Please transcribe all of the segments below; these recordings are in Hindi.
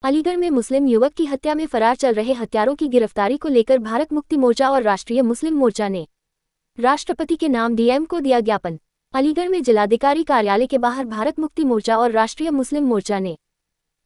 अलीगढ़ में मुस्लिम युवक की हत्या में फरार चल रहे हत्यारों की गिरफ्तारी को लेकर भारत मुक्ति मोर्चा और राष्ट्रीय मुस्लिम मोर्चा ने राष्ट्रपति के नाम डीएम को दिया ज्ञापन। अलीगढ़ में जिलाधिकारी कार्यालय के बाहर भारत मुक्ति मोर्चा और राष्ट्रीय मुस्लिम मोर्चा ने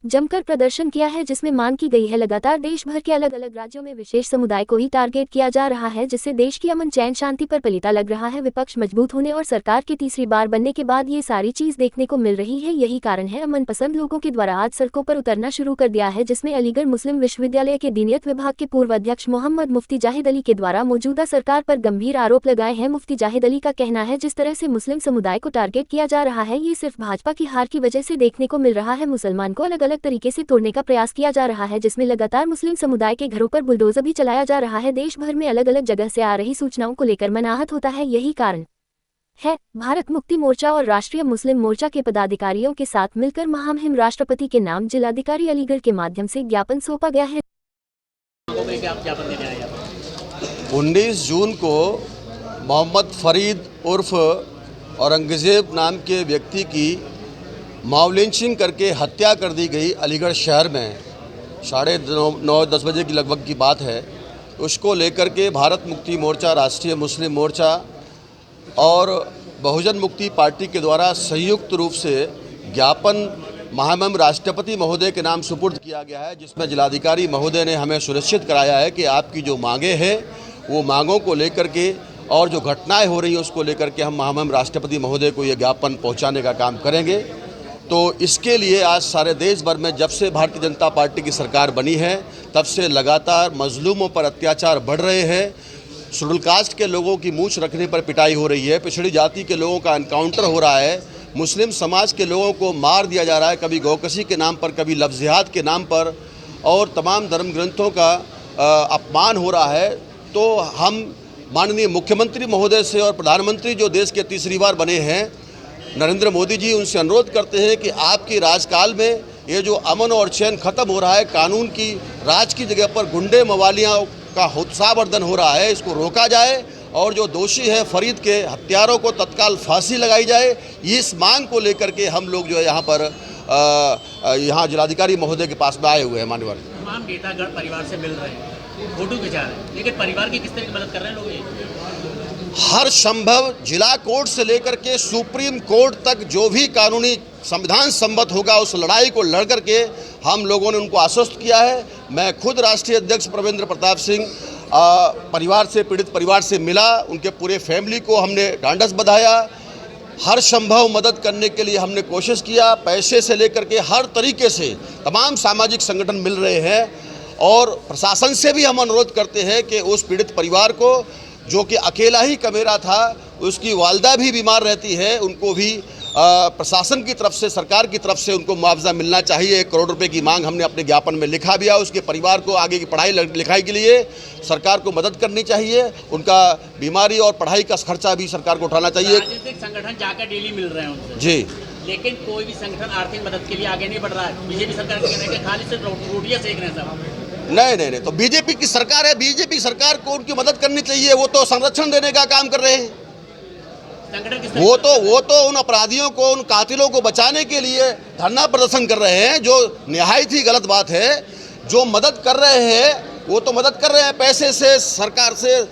जमकर प्रदर्शन किया है, जिसमें मांग की गई है लगातार देश भर के अलग अलग राज्यों में विशेष समुदाय को ही टारगेट किया जा रहा है, जिससे देश की अमन चैन शांति पर पलीता लग रहा है। विपक्ष मजबूत होने और सरकार की तीसरी बार बनने के बाद ये सारी चीज देखने को मिल रही है। यही कारण है अमन पसंद लोगों के द्वारा आज सड़कों पर उतरना शुरू कर दिया है, जिसमें अलीगढ़ मुस्लिम विश्वविद्यालय के दीनियत विभाग के पूर्व अध्यक्ष मोहम्मद मुफ्ती जाहिद अली के द्वारा मौजूदा सरकार पर गंभीर आरोप लगाए हैं। मुफ्ती जाहिद अली का कहना है, जिस तरह से मुस्लिम समुदाय को टारगेट किया जा रहा है, ये सिर्फ भाजपा की हार की वजह से देखने को मिल रहा है। मुसलमान को अलग अलग तरीके से तोड़ने का प्रयास किया जा रहा है, जिसमें लगातार मुस्लिम समुदाय के घरों पर बुलडोजर भी चलाया जा रहा है। देश भर में अलग अलग जगह से आ रही सूचनाओं को लेकर मन आहत होता है। यही कारण है भारत मुक्ति मोर्चा और राष्ट्रीय मुस्लिम मोर्चा के पदाधिकारियों के साथ मिलकर महामहिम राष्ट्रपति के नाम जिलाधिकारी अलीगढ़ के माध्यम से ज्ञापन सौंपा गया है। 19 जून को मोहम्मद फरीद उर्फ औरंगजेब नाम के व्यक्ति की मॉब लिंचिंग करके हत्या कर दी गई अलीगढ़ शहर में 9:30-10 बजे की लगभग की बात है। उसको लेकर के भारत मुक्ति मोर्चा, राष्ट्रीय मुस्लिम मोर्चा और बहुजन मुक्ति पार्टी के द्वारा संयुक्त रूप से ज्ञापन महामहिम राष्ट्रपति महोदय के नाम सुपुर्द किया गया है, जिसमें जिलाधिकारी महोदय ने हमें सुनिश्चित कराया है कि आपकी जो मांगें हैं वो मांगों को लेकर के और जो घटनाएं हो रही हैं उसको लेकर के हम महामहिम राष्ट्रपति महोदय को ये ज्ञापन पहुंचाने का काम करेंगे। तो इसके लिए आज सारे देश भर में जब से भारतीय जनता पार्टी की सरकार बनी है तब से लगातार मजलूमों पर अत्याचार बढ़ रहे हैं। शेड्यूल कास्ट के लोगों की मूंछ रखने पर पिटाई हो रही है, पिछड़ी जाति के लोगों का एनकाउंटर हो रहा है, मुस्लिम समाज के लोगों को मार दिया जा रहा है, कभी गौकशी के नाम पर, कभी लफ्ज़ जिहाद के नाम पर, और तमाम धर्म ग्रंथों का अपमान हो रहा है। तो हम माननीय मुख्यमंत्री महोदय से और प्रधानमंत्री जो देश के तीसरी बार बने हैं नरेंद्र मोदी जी, उनसे अनुरोध करते हैं कि आपके राजकाल में ये जो अमन और चैन ख़त्म हो रहा है, कानून की राज की जगह पर गुंडे मवालियाँ का उत्साहवर्धन हो रहा है, इसको रोका जाए और जो दोषी है फरीद के हत्यारों को तत्काल फांसी लगाई जाए। इस मांग को लेकर के हम लोग जो है यहाँ पर यहाँ जिलाधिकारी महोदय के पास में आए हुए हैं। मान्यवर तमाम नेतागण परिवार से मिल रहे हैं, फोटो खिंचा रहे हैं, लेकिन परिवार की किस तरह की मदद कर रहे हैं लोग? हर संभव जिला कोर्ट से लेकर के सुप्रीम कोर्ट तक जो भी कानूनी संविधान सम्मत होगा उस लड़ाई को लड़ करके हम लोगों ने उनको आश्वस्त किया है। मैं खुद राष्ट्रीय अध्यक्ष प्रवेंद्र प्रताप सिंह परिवार से, पीड़ित परिवार से मिला, उनके पूरे फैमिली को हमने ढांढस बंधाया। हर संभव मदद करने के लिए हमने कोशिश किया, पैसे से लेकर के हर तरीके से तमाम सामाजिक संगठन मिल रहे हैं और प्रशासन से भी हम अनुरोध करते हैं कि उस पीड़ित परिवार को, जो कि अकेला ही कमेरा था, उसकी वालदा भी बीमार रहती है, उनको भी प्रशासन की तरफ से, सरकार की तरफ से उनको मुआवजा मिलना चाहिए। 1 करोड़ रुपए की मांग हमने अपने ज्ञापन में लिखा भी है। उसके परिवार को आगे की पढ़ाई लिखाई के लिए सरकार को मदद करनी चाहिए, उनका बीमारी और पढ़ाई का खर्चा भी सरकार को उठाना चाहिए। राजनीतिक संगठन जाकर डेली मिल रहे हैं उनसे जी, लेकिन कोई भी संगठन आर्थिक मदद के लिए आगे नहीं बढ़ रहा है। बीजेपी सरकार के कहने के खाली सिर्फ रोटियां सेक रहे हैं सब। नहीं, तो बीजेपी की सरकार है, बीजेपी सरकार को उनकी मदद करनी चाहिए। वो तो संरक्षण देने का काम कर रहे हैं। वो तो उन अपराधियों को, उन कातिलों को बचाने के लिए धरना प्रदर्शन कर रहे हैं, जो निहायत ही गलत बात है। जो मदद कर रहे हैं वो तो मदद कर रहे हैं पैसे से, सरकार से,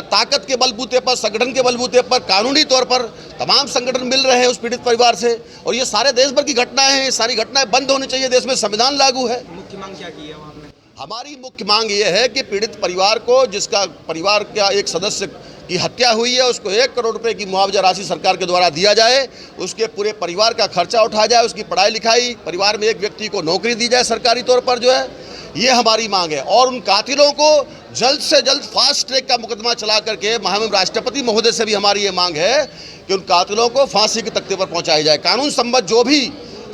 ताकत के बलबूते पर, संगठन के बलबूते पर, कानूनी तौर पर तमाम संगठन मिल रहे हैं उस पीड़ित परिवार से। और ये सारे देश भर की घटनाएं हैं, ये सारी घटनाएं बंद होनी चाहिए। देश में संविधान लागू है। मुख्य मांग क्या की है आपने? हमारी मुख्य मांग ये है कि पीड़ित परिवार को, जिसका परिवार का एक सदस्य की हत्या हुई है, उसको 1 करोड़ रुपए की मुआवजा राशि सरकार के द्वारा दिया जाए, उसके पूरे परिवार का खर्चा उठाया जाए, उसकी पढ़ाई लिखाई, परिवार में एक व्यक्ति को नौकरी दी जाए सरकारी तौर पर, जो है ये हमारी मांग है। और उन कातिलों को जल्द से जल्द फास्ट ट्रैक का मुकदमा चला करके महामहिम राष्ट्रपति महोदय से भी हमारी ये मांग है कि उन कातिलों को फांसी के तख्ते पर पहुँचाया जाए। कानून सम्मत जो भी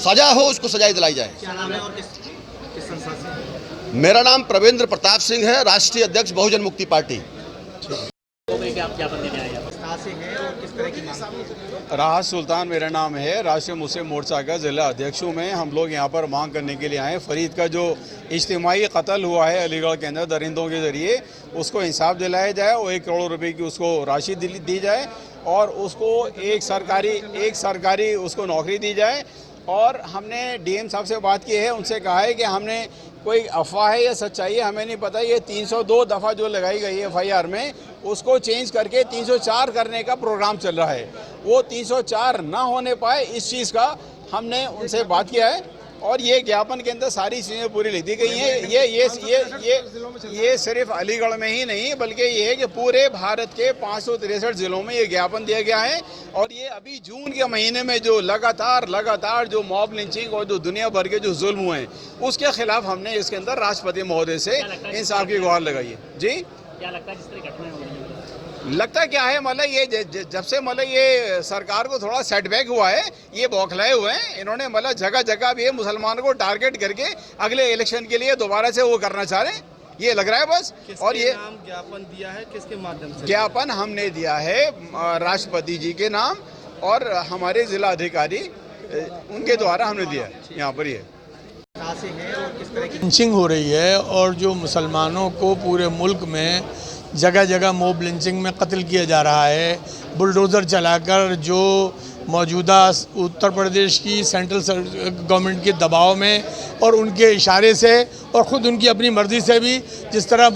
सजा हो उसको सजाई दिलाई जाए। क्या नाम है और किस संस्था से? मेरा नाम प्रवेंद्र प्रताप सिंह है, राष्ट्रीय अध्यक्ष बहुजन मुक्ति पार्टी। राहत सुल्तान मेरा नाम है, राष्ट्रीय मुस्लिम मोर्चा का जिला अध्यक्ष हूँ मैं। हम लोग यहाँ पर मांग करने के लिए आए हैं, फरीद का जो इज्तिमाई कत्ल हुआ है अलीगढ़ के अंदर दरिंदों के ज़रिए, उसको इंसाफ दिलाया जाए और 1 करोड़ रुपए की उसको राशि दी जाए और उसको एक सरकारी उसको नौकरी दी जाए और हमने डीएम साहब से बात की है, उनसे कहा है कि हमने कोई अफवाह है या सच्चाई है हमें नहीं पता, ये 302 दफ़ा जो लगाई गई है FIR में उसको चेंज करके 304 करने का प्रोग्राम चल रहा है। वो 304 ना होने पाए इस चीज़ का हमने उनसे बात किया है और ये ज्ञापन के अंदर सारी चीज़ें पूरी लिख दी गई हैं। ये सिर्फ अलीगढ़ में ही नहीं बल्कि ये है कि पूरे भारत के 563 ज़िलों में ये ज्ञापन दिया गया है। और ये अभी जून के महीने में जो लगातार जो मॉब लिंचिंग और जो दुनिया भर के जो जुल्म हुए हैं उसके खिलाफ हमने इसके अंदर राष्ट्रपति महोदय से इंसाफ की गुहार लगाई है। जी क्या लगता है जिस तरह घटनाएं हो रही हैं? लगता क्या है मतलब ये जब से मतलब ये सरकार को थोड़ा सेटबैक हुआ है ये बौखलाए हुए हैं इन्होंने, मतलब जगह जगह भी मुसलमानों को टारगेट करके अगले इलेक्शन के लिए दोबारा से वो करना चाह रहे हैं, ये लग रहा है बस। और ये नाम ज्ञापन दिया है किसके माध्यम से? ज्ञापन हमने दिया है राष्ट्रपति जी के नाम और हमारे जिला अधिकारी उनके द्वारा हमने दिया है। यहाँ पर ये है और किस तरह की लिंचिंग हो रही है और जो मुसलमानों को पूरे मुल्क में जगह जगह मॉब लिंचिंग में कत्ल किया जा रहा है, बुलडोज़र चलाकर जो मौजूदा उत्तर प्रदेश की सेंट्रल गवर्नमेंट के दबाव में और उनके इशारे से और ख़ुद उनकी अपनी मर्ज़ी से भी जिस तरह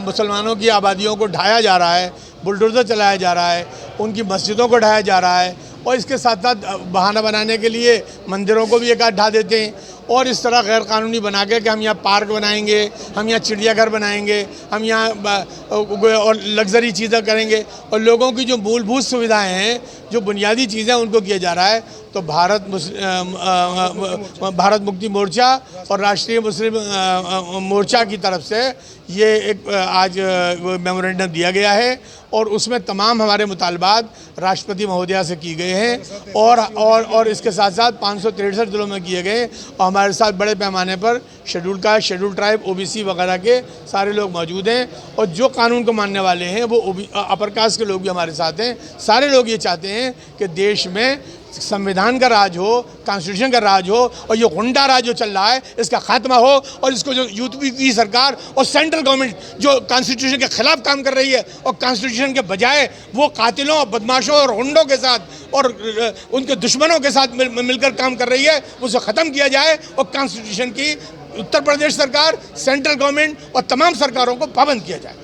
मुसलमानों की आबादियों को ढाया जा रहा है, बुलडोज़र चलाया जा रहा है, उनकी मस्जिदों को ढाया जा रहा है और इसके साथ साथ बहाना बनाने के लिए मंदिरों को भी एक आध ढा देते हैं और इस तरह गैर कानूनी बना के कि हम यहाँ पार्क बनाएंगे, हम यहाँ चिड़ियाघर बनाएंगे, हम यहाँ और लग्जरी चीज़ें करेंगे और लोगों की जो मूलभूत सुविधाएं हैं, जो बुनियादी चीज़ें उनको किया जा रहा है। तो भारत मुक्ति मोर्चा और राष्ट्रीय मुस्लिम मोर्चा की तरफ से ये एक आज मेमोरेंडम दिया गया है और उसमें तमाम हमारे मुतालबात राष्ट्रपति महोदया से की गए हैं और इसके साथ साथ 563 जिलों में किए गए और हमारे साथ बड़े पैमाने पर schedule caste, schedule tribe, OBC वगैरह के सारे लोग मौजूद हैं और जो कानून को मानने वाले हैं वो अपर कास्ट के लोग भी हमारे साथ हैं। सारे लोग ये चाहते हैं कि देश में संविधान का राज हो, कॉन्स्टिट्यूशन का राज हो और ये गुंडा राज जो चल रहा है इसका खात्मा हो और इसको जो यूपी की सरकार और सेंट्रल गवर्नमेंट जो कॉन्स्टिट्यूशन के खिलाफ काम कर रही है और कॉन्स्टिट्यूशन के बजाय वो कातिलों और बदमाशों और गुंडों के साथ और उनके दुश्मनों के साथ मिलकर काम कर रही है, उसे ख़त्म किया जाए और कॉन्स्टिट्यूशन की उत्तर प्रदेश सरकार, सेंट्रल गवर्नमेंट और तमाम सरकारों को पाबंद किया जाए।